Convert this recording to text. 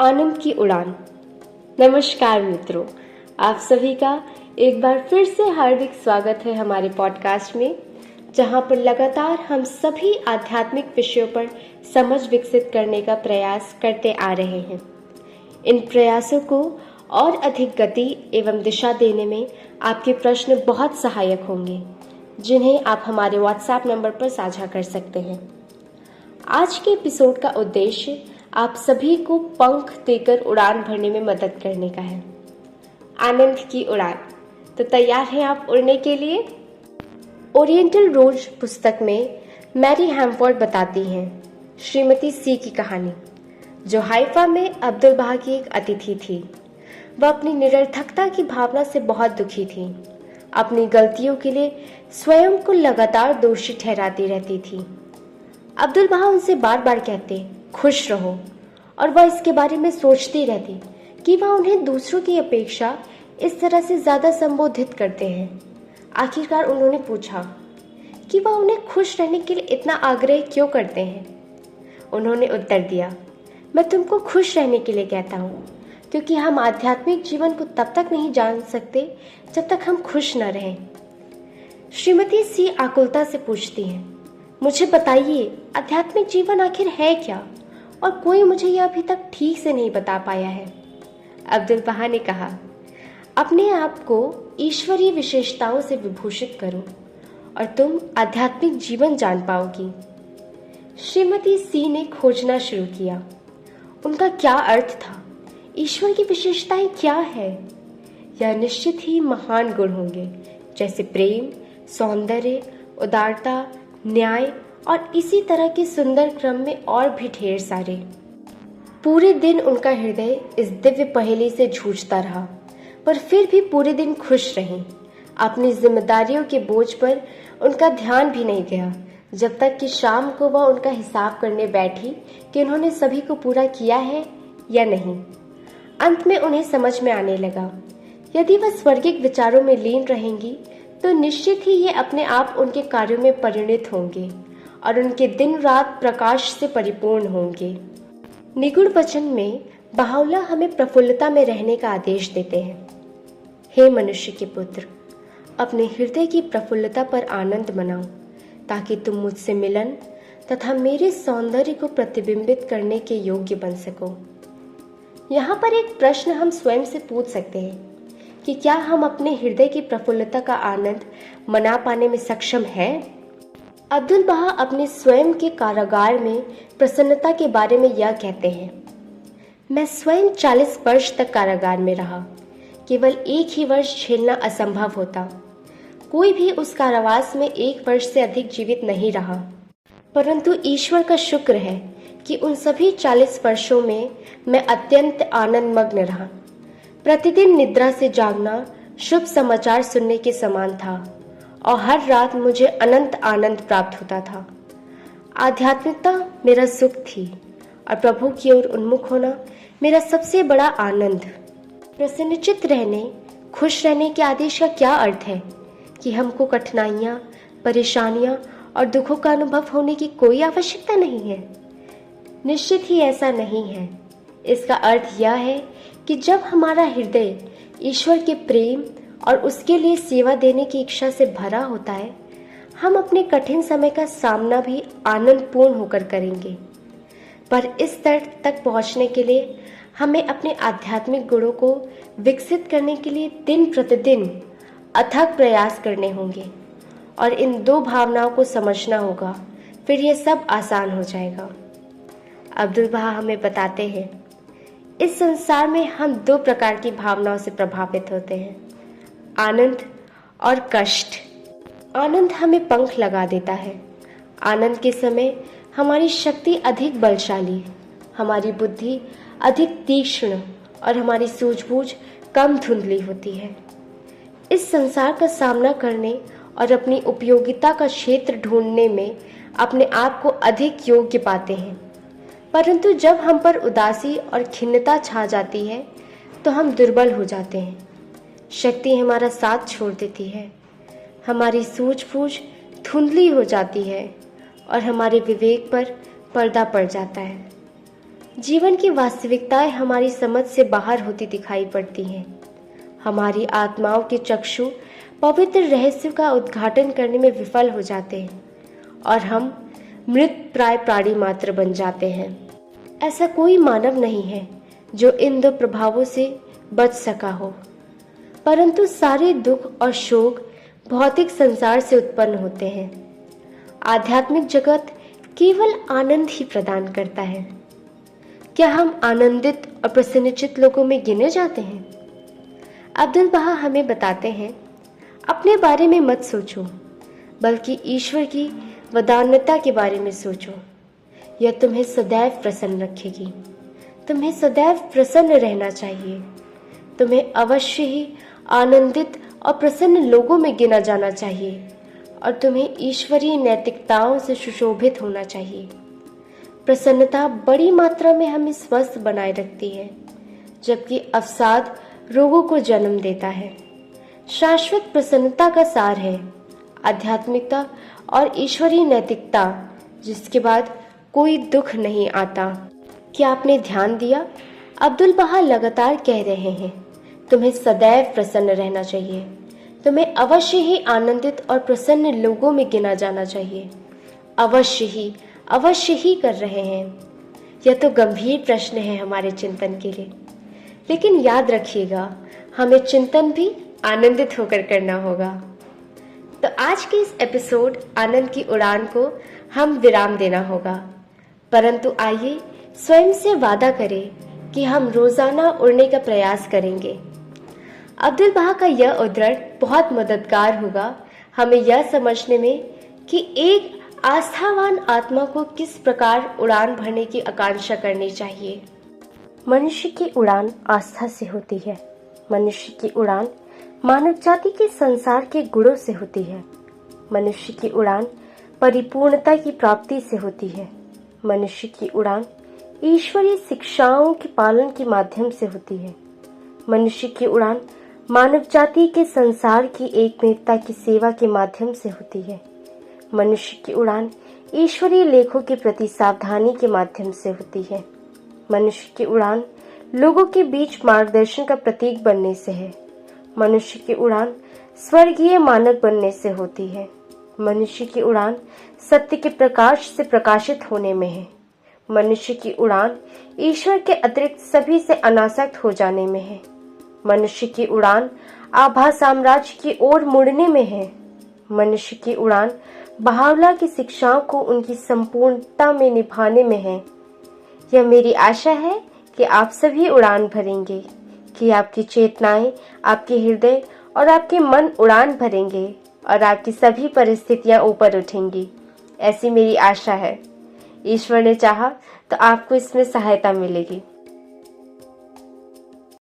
आनंद की उड़ान। नमस्कार मित्रों, आप सभी का एक बार फिर से हार्दिक स्वागत है हमारे पॉडकास्ट में, जहां पर लगातार हम सभी आध्यात्मिक विषयों पर समझ विकसित करने का प्रयास करते आ रहे हैं। इन प्रयासों को और अधिक गति एवं दिशा देने में आपके प्रश्न बहुत सहायक होंगे, जिन्हें आप हमारे व्हाट्सएप नंबर पर साझा कर सकते हैं। आज के एपिसोड का उद्देश्य आप सभी को पंख देकर उड़ान भरने में मदद करने का है। आनंद की उड़ान। तो तैयार हैं आप उड़ने के लिए? ओरिएंटल रोज पुस्तक में मैरी हैमफोर्ड बताती हैं श्रीमती सी की कहानी, जो हाइफा में अब्दुल बहा की एक अतिथि थी। वह अपनी निरर्थकता की भावना से बहुत दुखी थी। अपनी गलतियों के लिए स्वयं को लगातार दोषी ठहराती रहती थी। अब्दुल बहा उनसे बार बार कहते, खुश रहो, और वह इसके बारे में सोचती रहती कि वह उन्हें दूसरों की अपेक्षा इस तरह से ज्यादा संबोधित करते हैं। आखिरकार उन्होंने पूछा कि वह उन्हें खुश रहने के लिए इतना आग्रह क्यों करते हैं। उन्होंने उत्तर दिया, मैं तुमको खुश रहने के लिए कहता हूँ, क्योंकि हम आध्यात्मिक जीवन को तब तक नहीं जान सकते जब तक हम खुश न रहें। श्रीमती सी आकुलता से पूछती हैं, मुझे बताइए, आध्यात्मिक जीवन आखिर है क्या? और कोई मुझे यह अभी तक ठीक से नहीं बता पाया है। अब्दुल बहा ने कहा, अपने आप को ईश्वरीय विशेषताओं से विभूषित करो और तुम आध्यात्मिक जीवन जान पाओगी। श्रीमती सी ने खोजना शुरू किया। उनका क्या अर्थ था? ईश्वर की विशेषताएं क्या है? यह निश्चित ही महान गुण होंगे, जैसे प्रेम, सौंदर्य, उदारता, न्याय और इसी तरह के सुंदर क्रम में और भी ढेर सारे। पूरे दिन उनका हृदय इस दिव्य पहेली से जूझता रहा, पर फिर भी पूरे दिन खुश रही। अपनी जिम्मेदारियों के बोझ पर उनका ध्यान भी नहीं गया, जब तक कि शाम को वह उनका हिसाब करने बैठी कि उन्होंने सभी को पूरा किया है या नहीं। अंत में उन्हें समझ में आने लगा, यदि वह स्वर्गिक विचारों में लीन रहेंगी तो निश्चित ही ये अपने आप उनके कार्यों में परिणित होंगे और उनके दिन रात प्रकाश से परिपूर्ण होंगे। निगुण वचन में बाहुला हमें प्रफुल्लता में रहने का आदेश देते हैं। हे मनुष्य के पुत्र, अपने हृदय की प्रफुल्लता पर आनंद मनाओ, ताकि तुम मुझसे मिलन तथा मेरे सौंदर्य को प्रतिबिंबित करने के योग्य बन सको। यहाँ पर एक प्रश्न हम स्वयं से पूछ सकते हैं कि क्या हम अपने हृदय की प्रफुल्लता का आनंद मना पाने में सक्षम हैं? अब्दुल बहा अपने स्वयं के कारागार में प्रसन्नता के बारे में यह कहते हैं, मैं स्वयं 40 वर्ष तक कारागार में रहा। केवल एक ही वर्ष झेलना असंभव होता। कोई भी उस कारावास में 1 वर्ष से अधिक जीवित नहीं रहा, परंतु ईश्वर का शुक्र है कि उन सभी 40 वर्षों में मैं अत्यंत आनंदमग्न रहा। प्रतिदिन निद्रा से जागना शुभ समाचार सुनने के समान था और हर रात मुझे अनंत आनंद प्राप्त होता था। आध्यात्मिकता मेरा सुख थी और प्रभु की ओर उन्मुख होना मेरा सबसे बड़ा आनंद। प्रसन्नचित्त रहने, खुश रहने के आदेश का क्या अर्थ है कि हमको कठिनाइयाँ, परेशानियाँ और दुखों का अनुभव होने की कोई आवश्यकता नहीं है? निश्चित ही ऐसा नहीं है। इसका अर्थ यह है कि जब हमारा हृदय ईश्वर के प्रेम और उसके लिए सेवा देने की इच्छा से भरा होता है, हम अपने कठिन समय का सामना भी आनंदपूर्ण होकर करेंगे। पर इस स्तर तक पहुंचने के लिए हमें अपने आध्यात्मिक गुणों को विकसित करने के लिए दिन प्रतिदिन अथक प्रयास करने होंगे और इन 2 भावनाओं को समझना होगा, फिर यह सब आसान हो जाएगा। अब्दुल बहा हमें बताते हैं, इस संसार में हम 2 प्रकार की भावनाओं से प्रभावित होते हैं, आनंद और कष्ट। आनंद हमें पंख लगा देता है। आनंद के समय हमारी शक्ति अधिक बलशाली, हमारी बुद्धि अधिक तीक्ष्ण और हमारी सूझबूझ कम धुंधली होती है। इस संसार का सामना करने और अपनी उपयोगिता का क्षेत्र ढूंढने में अपने आप को अधिक योग्य पाते हैं, परंतु जब हम पर उदासी और खिन्नता छा जाती है तो हम दुर्बल हो जाते हैं। शक्ति हमारा साथ छोड़ देती है, हमारी सूझबूझ धुंधली हो जाती है और हमारे विवेक पर पर्दा पड़ जाता है। जीवन की वास्तविकताएं हमारी समझ से बाहर होती दिखाई पड़ती हैं। हमारी आत्माओं के चक्षु पवित्र रहस्य का उद्घाटन करने में विफल हो जाते हैं और हम मृत प्राय प्राणी मात्र बन जाते हैं। ऐसा कोई मानव नहीं है जो इन दो प्रभावों से बच सका हो, परंतु सारे दुख और शोक भौतिक संसार से उत्पन्न होते हैं। आध्यात्मिक जगत केवल आनंद ही प्रदान करता है। क्या हम आनंदित और प्रसन्नचित्त लोगों में गिने जाते हैं? अब्दुल बहा हमें बताते हैं, अपने बारे में मत सोचो, बल्कि ईश्वर की वदान्यता के बारे में सोचो। यह तुम्हें सदैव प्रसन्न रखेगी। तुम्हें सदैव प्रसन्न रहना चाहिए। तुम्हें अवश्य ही आनंदित और प्रसन्न लोगों में गिना जाना चाहिए और तुम्हें ईश्वरीय नैतिकताओं से सुशोभित होना चाहिए। प्रसन्नता बड़ी मात्रा में हमें स्वस्थ बनाए रखती है, जबकि अवसाद रोगों को जन्म देता है। शाश्वत प्रसन्नता का सार है आध्यात्मिकता और ईश्वरीय नैतिकता, जिसके बाद कोई दुख नहीं आता। क्या आपने ध्यान दिया? अब्दुल बहा लगातार कह रहे हैं, तुम्हें सदैव प्रसन्न रहना चाहिए। तुम्हें अवश्य ही आनंदित और प्रसन्न लोगों में गिना जाना चाहिए। अवश्य ही कर रहे हैं। यह तो गंभीर प्रश्न है हमारे चिंतन के लिए, लेकिन याद रखिएगा, हमें चिंतन भी आनंदित होकर करना होगा। तो आज के इस एपिसोड आनंद की उड़ान को हम विराम देना होगा, परंतु आइए स्वयं से वादा करें कि हम रोजाना उड़ने का प्रयास करेंगे। अब्दुल बहा का यह उद्धरण बहुत मददगार होगा हमें यह समझने में कि एक आस्थावान आत्मा को किस प्रकार उड़ान भरने की आकांक्षा करनी चाहिए। मनुष्य की उड़ान आस्था से होती है। मनुष्य की उड़ान मानव जाति के संसार के गुणों से होती है। मनुष्य की उड़ान परिपूर्णता की प्राप्ति से होती है। मनुष्य की उड़ान ईश्वरीय शिक्षाओं के पालन के माध्यम से होती है। मनुष्य की उड़ान मानव जाति के संसार की एकमेवता की सेवा के माध्यम से होती है। मनुष्य की उड़ान ईश्वरीय लेखों के प्रति सावधानी के माध्यम से होती है। मनुष्य की उड़ान लोगों के बीच मार्गदर्शन का प्रतीक बनने से है। मनुष्य की उड़ान स्वर्गीय मानव बनने से होती है। मनुष्य की उड़ान सत्य के प्रकाश से प्रकाशित होने में है। मनुष्य की उड़ान ईश्वर के अतिरिक्त सभी से अनासक्त हो जाने में है। मनुष्य की उड़ान आभा साम्राज्य की ओर मुड़ने में है। मनुष्य की उड़ान बहावला की शिक्षाओं को उनकी संपूर्णता में निभाने में है। यह मेरी आशा है कि आप सभी उड़ान भरेंगे, कि आपकी चेतनाएं, आपके हृदय और आपके मन उड़ान भरेंगे और आपकी सभी परिस्थितियां ऊपर उठेंगी। ऐसी मेरी आशा है। ईश्वर ने चाहा तो आपको इसमें सहायता मिलेगी।